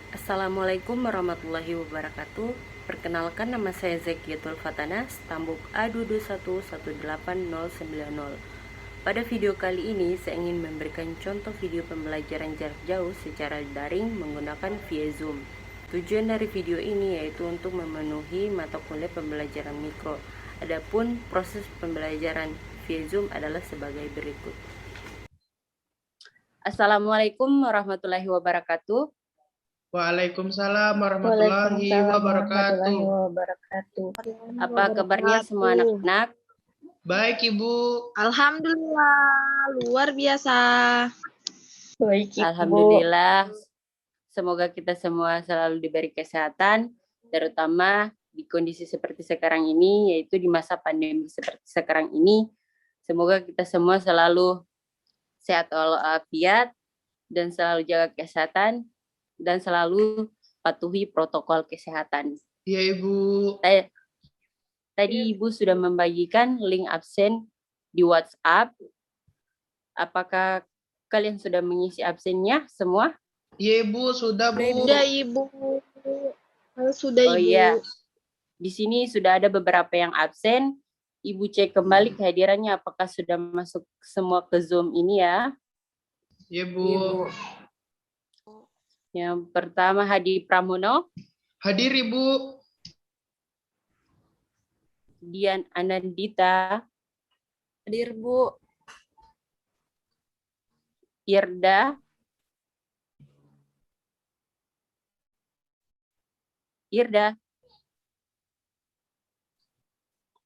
Assalamualaikum warahmatullahi wabarakatuh. Perkenalkan, nama saya Zekiatul Fatana, stambuk A221181090. Pada video kali ini saya ingin memberikan contoh video pembelajaran jarak jauh secara daring menggunakan via Zoom. Tujuan dari video ini yaitu untuk memenuhi mata kuliah pembelajaran mikro. Adapun proses pembelajaran via Zoom adalah sebagai berikut. Assalamualaikum warahmatullahi wabarakatuh. Waalaikumsalam warahmatullahi Waalaikumsalam wabarakatuh. warahmatullahi wabarakatuh. Apa kabarnya semua anak-anak? Baik, Ibu. Alhamdulillah, luar biasa. Baik, Ibu. Alhamdulillah, semoga kita semua selalu diberi kesehatan, terutama di kondisi seperti sekarang ini, yaitu di masa pandemi seperti sekarang ini. Semoga kita semua selalu sehat walafiat dan selalu jaga kesehatan dan selalu patuhi protokol kesehatan. Iya, Ibu. Tadi Ibu sudah membagikan link absen di WhatsApp. Apakah kalian sudah mengisi absennya semua? Iya, Ibu, sudah, Bu. Sudah, Ibu. Sudah, Oh Ibu. iya, di sini sudah ada beberapa yang absen. Ibu cek kembali kehadirannya apakah sudah masuk semua ke Zoom ini ya. Iya, Bu. Yang pertama Hadi Pramono, Hadir, Ibu. Dian Anandita, Hadir, Bu. Irda,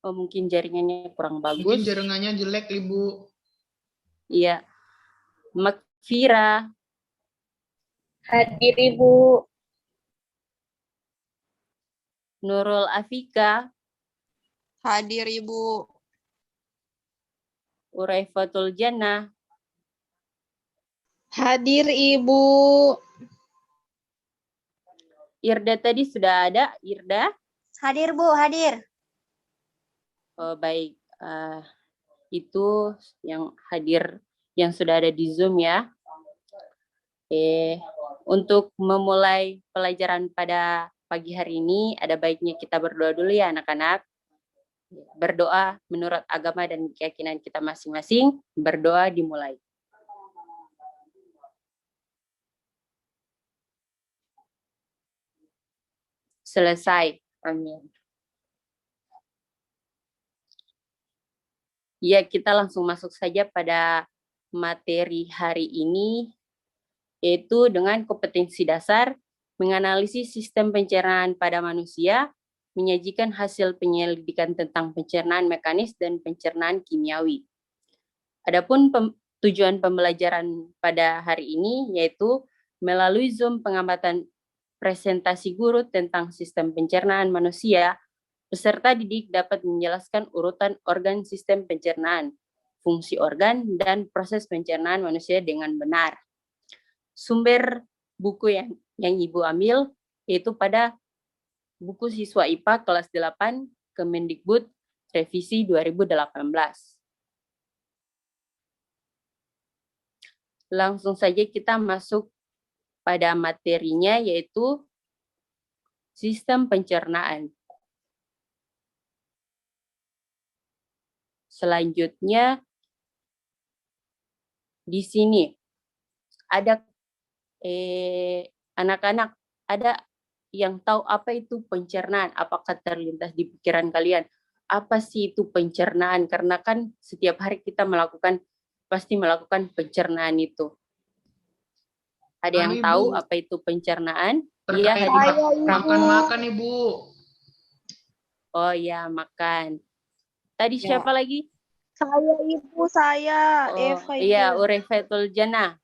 oh mungkin jaringannya kurang bagus. Mungkin jaringannya jelek, Ibu. Iya. Makfira, Hadir, Ibu. Nurul Afika, Hadir, Ibu. Uraifatul Jannah, Hadir, Ibu. Irda tadi sudah ada, Irda? Hadir, Bu, hadir. Oh baik, itu yang hadir yang sudah ada di Zoom ya. Untuk memulai pelajaran pada pagi hari ini, ada baiknya kita berdoa dulu ya anak-anak. Berdoa menurut agama dan keyakinan kita masing-masing. Berdoa dimulai. Selesai. Amin. Ya, kita langsung masuk saja pada materi hari ini, yaitu dengan kompetensi dasar menganalisis sistem pencernaan pada manusia, menyajikan hasil penyelidikan tentang pencernaan mekanis dan pencernaan kimiawi. Adapun tujuan pembelajaran pada hari ini yaitu melalui Zoom pengamatan presentasi guru tentang sistem pencernaan manusia, peserta didik dapat menjelaskan urutan organ sistem pencernaan, fungsi organ, dan proses pencernaan manusia dengan benar. Sumber buku yang Ibu ambil yaitu pada buku siswa IPA kelas 8 Kemendikbud revisi 2018. Langsung saja kita masuk pada materinya yaitu sistem pencernaan. Selanjutnya di sini ada anak-anak ada yang tahu apa itu pencernaan? Apakah terlintas di pikiran kalian? Apa sih itu pencernaan? Karena kan setiap hari kita pasti melakukan pencernaan itu. Ada yang Ibu. tahu apa itu pencernaan? Terkait makan-makan, Ibu. Oh ya, makan. Tadi siapa lagi? Saya, Ibu, saya. Oh, Eva, Ibu. iya, Uraifatul Jannah.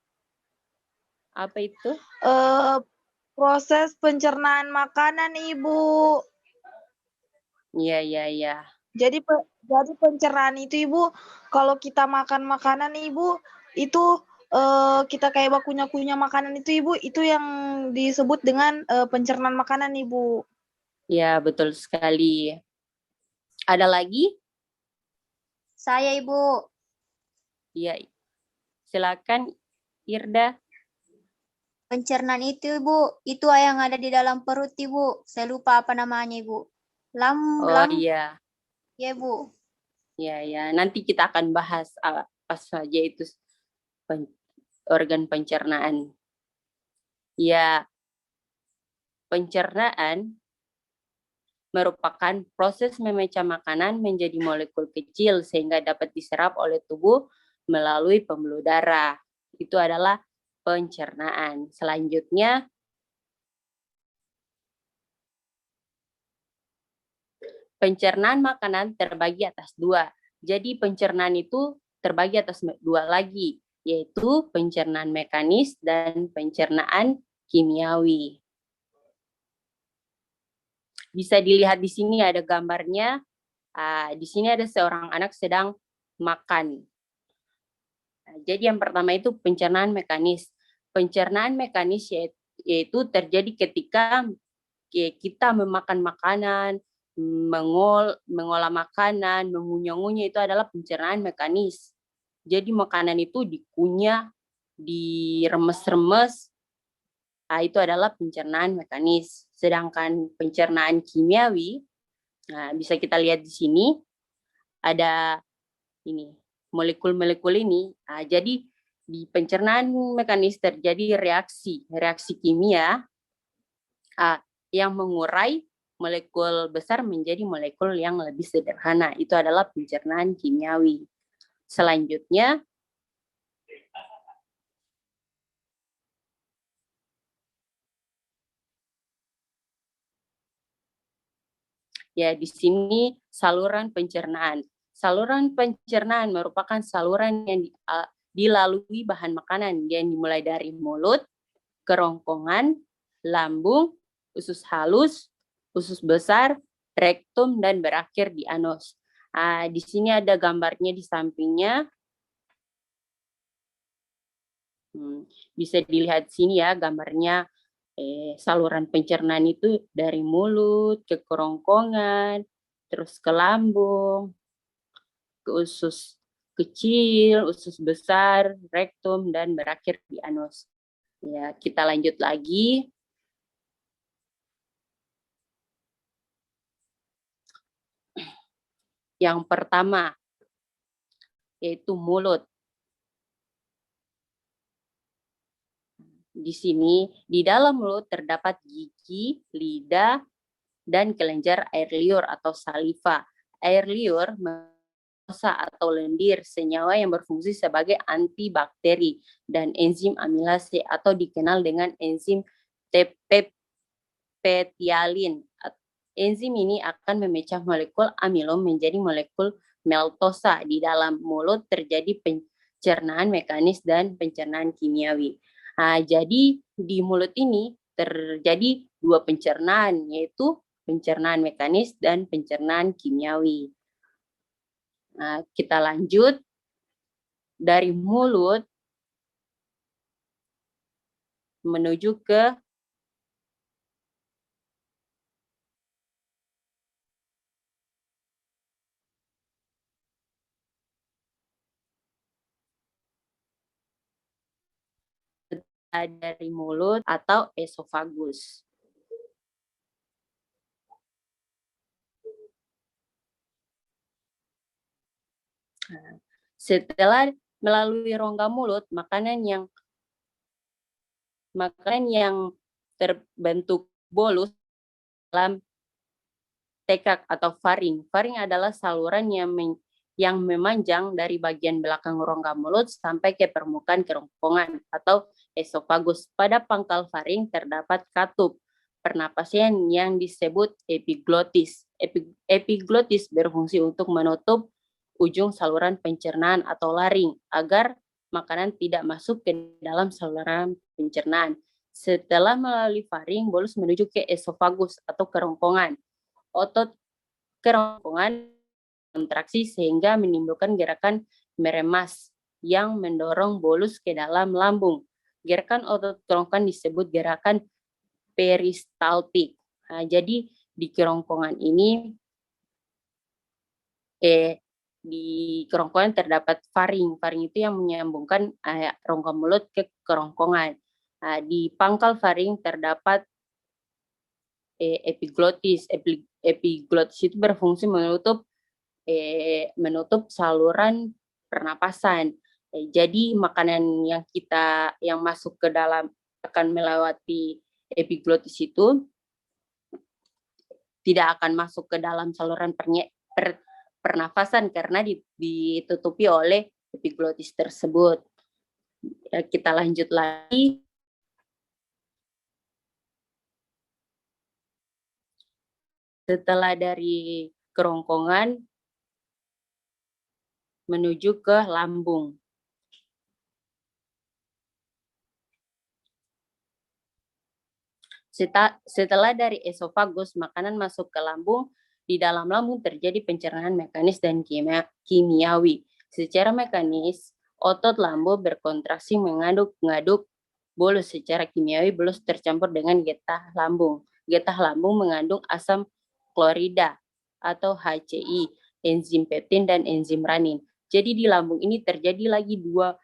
Apa itu? Proses pencernaan makanan, Ibu. Iya. Jadi pencernaan itu, Ibu, kalau kita makan makanan, Ibu, itu kita kayak bakunya makanan itu, Ibu, itu yang disebut dengan pencernaan makanan, Ibu. Ya, betul sekali. Ada lagi? Saya, Ibu. Iya. Silakan, Irda. Pencernaan itu, Ibu. Itu yang ada di dalam perut, Ibu. Saya lupa apa namanya, Ibu. Oh iya, Ya, Bu. ya. Nanti kita akan bahas apa saja itu organ pencernaan. Ya, pencernaan merupakan proses memecah makanan menjadi molekul kecil sehingga dapat diserap oleh tubuh melalui pembuluh darah. Itu adalah pencernaan. Selanjutnya, pencernaan makanan terbagi atas dua. Jadi pencernaan itu terbagi atas dua lagi, yaitu pencernaan mekanis dan pencernaan kimiawi. Bisa dilihat di sini ada gambarnya. Di sini ada seorang anak sedang makan. Jadi yang pertama itu pencernaan mekanis. Pencernaan mekanis yaitu terjadi ketika kita memakan makanan, mengolah makanan, mengunyah-ngunyah, itu adalah pencernaan mekanis. Jadi makanan itu dikunyah, diremes-remes, itu adalah pencernaan mekanis. Sedangkan pencernaan kimiawi, bisa kita lihat di sini, ada ini molekul-molekul ini. Jadi di pencernaan mekanis terjadi reaksi kimia yang mengurai molekul besar menjadi molekul yang lebih sederhana. Itu adalah pencernaan kimiawi. Selanjutnya, ya di sini saluran pencernaan. Saluran pencernaan merupakan saluran yang dilalui bahan makanan yang dimulai dari mulut, kerongkongan, lambung, usus halus, usus besar, rektum, dan berakhir di anus. Di sini ada gambarnya di sampingnya. Bisa dilihat sini ya gambarnya. Saluran pencernaan itu dari mulut ke kerongkongan, terus ke lambung, ke usus kecil, usus besar, rektum, dan berakhir di anus. Ya, kita lanjut lagi. Yang pertama, yaitu mulut. Di sini, di dalam mulut terdapat gigi, lidah, dan kelenjar air liur atau saliva. Air liur atau lendir, senyawa yang berfungsi sebagai antibakteri dan enzim amilase atau dikenal dengan enzim peptialin. Enzim ini akan memecah molekul amilom menjadi molekul maltosa. Di dalam mulut terjadi pencernaan mekanis dan pencernaan kimiawi. Jadi di mulut ini terjadi dua pencernaan, yaitu pencernaan mekanis dan pencernaan kimiawi. Kita lanjut dari mulut menuju ke dari mulut atau esofagus. Setelah melalui rongga mulut, makanan yang terbentuk bolus dalam tekak atau faring. Faring adalah saluran yang memanjang dari bagian belakang rongga mulut sampai ke permukaan kerongkongan atau esofagus. Pada pangkal faring terdapat katup pernapasan yang disebut epiglotis. Epiglotis berfungsi untuk menutup ujung saluran pencernaan atau laring agar makanan tidak masuk ke dalam saluran pencernaan. Setelah melalui faring, bolus menuju ke esofagus atau kerongkongan. Otot kerongkongan kontraksi sehingga menimbulkan gerakan meremas yang mendorong bolus ke dalam lambung. Gerakan otot kerongkongan disebut gerakan peristaltik. Jadi di kerongkongan ini di kerongkongan terdapat faring. Faring itu yang menyambungkan rongga mulut ke kerongkongan. Nah, di pangkal faring terdapat epiglotis. Epiglotis itu berfungsi menutup saluran pernapasan. Jadi makanan yang masuk ke dalam akan melewati epiglotis itu tidak akan masuk ke dalam saluran pernafasan karena ditutupi oleh epiglotis tersebut. Ya, kita lanjut lagi. Setelah dari kerongkongan menuju ke lambung. Setelah dari esofagus, makanan masuk ke lambung. Di dalam lambung terjadi pencernaan mekanis dan kimiawi. Secara mekanis, otot lambung berkontraksi mengaduk bolus. Secara kimiawi, bolus tercampur dengan getah lambung. Getah lambung mengandung asam klorida atau HCI, enzim peptin dan enzim renin. Jadi di lambung ini terjadi lagi dua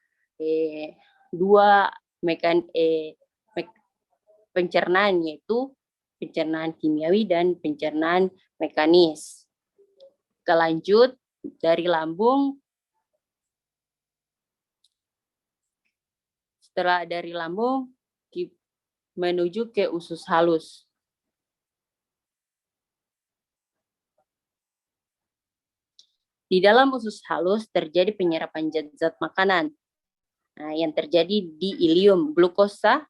pencernaan, yaitu pencernaan kimiawi dan pencernaan mekanis. Kelanjut dari lambung, setelah dari lambung menuju ke usus halus. Di dalam usus halus terjadi penyerapan zat-zat makanan. Nah, yang terjadi di ilium, glukosa,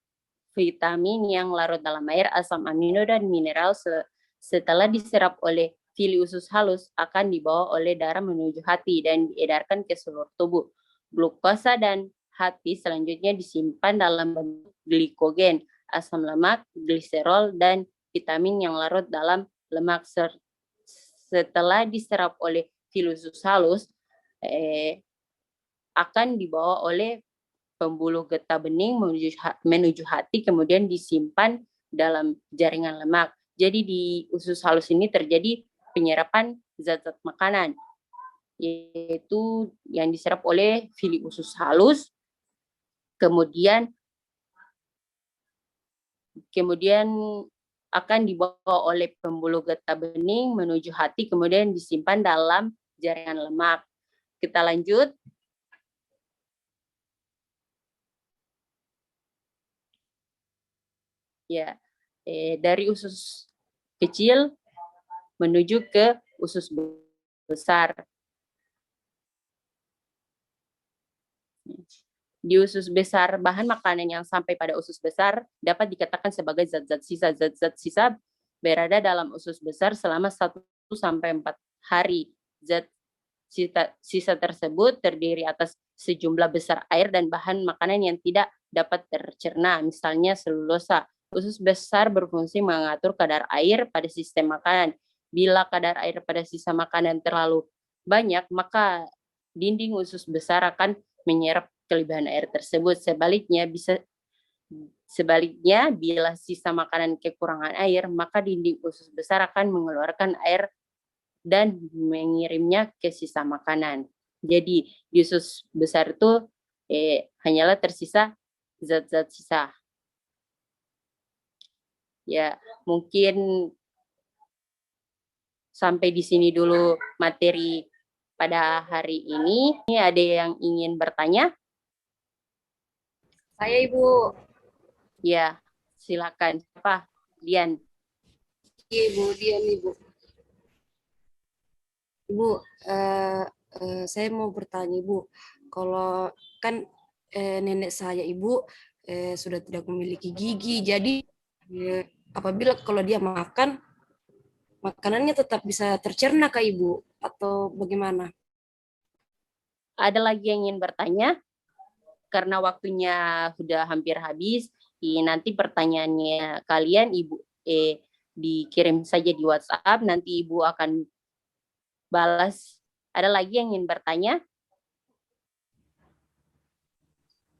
vitamin yang larut dalam air, asam amino, dan mineral setelah diserap oleh villi usus halus akan dibawa oleh darah menuju hati dan diedarkan ke seluruh tubuh. Glukosa dan hati selanjutnya disimpan dalam bentuk glikogen, asam lemak, gliserol, dan vitamin yang larut dalam lemak. Setelah diserap oleh villi usus halus, akan dibawa oleh pembuluh getah bening menuju hati, kemudian disimpan dalam jaringan lemak. Jadi di usus halus ini terjadi penyerapan zat-zat makanan, yaitu yang diserap oleh villi usus halus, kemudian akan dibawa oleh pembuluh getah bening menuju hati, kemudian disimpan dalam jaringan lemak. Kita lanjut. Ya, dari usus kecil menuju ke usus besar. Di usus besar, bahan makanan yang sampai pada usus besar dapat dikatakan sebagai zat-zat sisa. Zat-zat sisa berada dalam usus besar selama 1-4 hari. Zat sisa tersebut terdiri atas sejumlah besar air dan bahan makanan yang tidak dapat tercerna, misalnya selulosa. Usus besar berfungsi mengatur kadar air pada sistem makanan. Bila kadar air pada sisa makanan terlalu banyak, maka dinding usus besar akan menyerap kelebihan air tersebut. Sebaliknya, bila sisa makanan kekurangan air, maka dinding usus besar akan mengeluarkan air dan mengirimnya ke sisa makanan. Jadi di usus besar itu hanyalah tersisa zat-zat sisa. Ya, mungkin sampai di sini dulu materi pada hari ini. Ini ada yang ingin bertanya? Saya, Ibu. Ya, silakan. Siapa? Dian. Iya, Ibu. Dian, Ibu. Ibu, saya mau bertanya, Ibu. Kalau kan nenek saya, Ibu, sudah tidak memiliki gigi. Jadi, apabila kalau dia makan, makanannya tetap bisa tercerna, Kak, Ibu? Atau bagaimana? Ada lagi yang ingin bertanya? Karena waktunya sudah hampir habis, nanti pertanyaannya kalian Ibu dikirim saja di WhatsApp, nanti Ibu akan balas. Ada lagi yang ingin bertanya?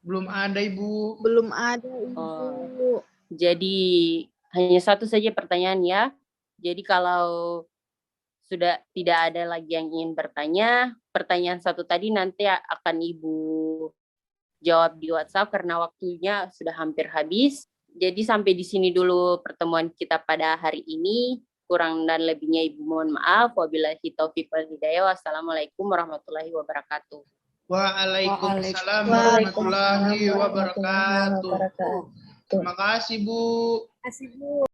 Belum ada, Ibu. Belum ada, Ibu. Jadi hanya satu saja pertanyaan ya. Jadi kalau sudah tidak ada lagi yang ingin bertanya, pertanyaan satu tadi nanti akan Ibu jawab di WhatsApp karena waktunya sudah hampir habis. Jadi sampai di sini dulu pertemuan kita pada hari ini. Kurang dan lebihnya Ibu mohon maaf. Wabillahi taufiq wal hidayah. Wassalamualaikum warahmatullahi wabarakatuh. Waalaikumsalam warahmatullahi wabarakatuh. Terima kasih, Bu. Terima kasih, Bu.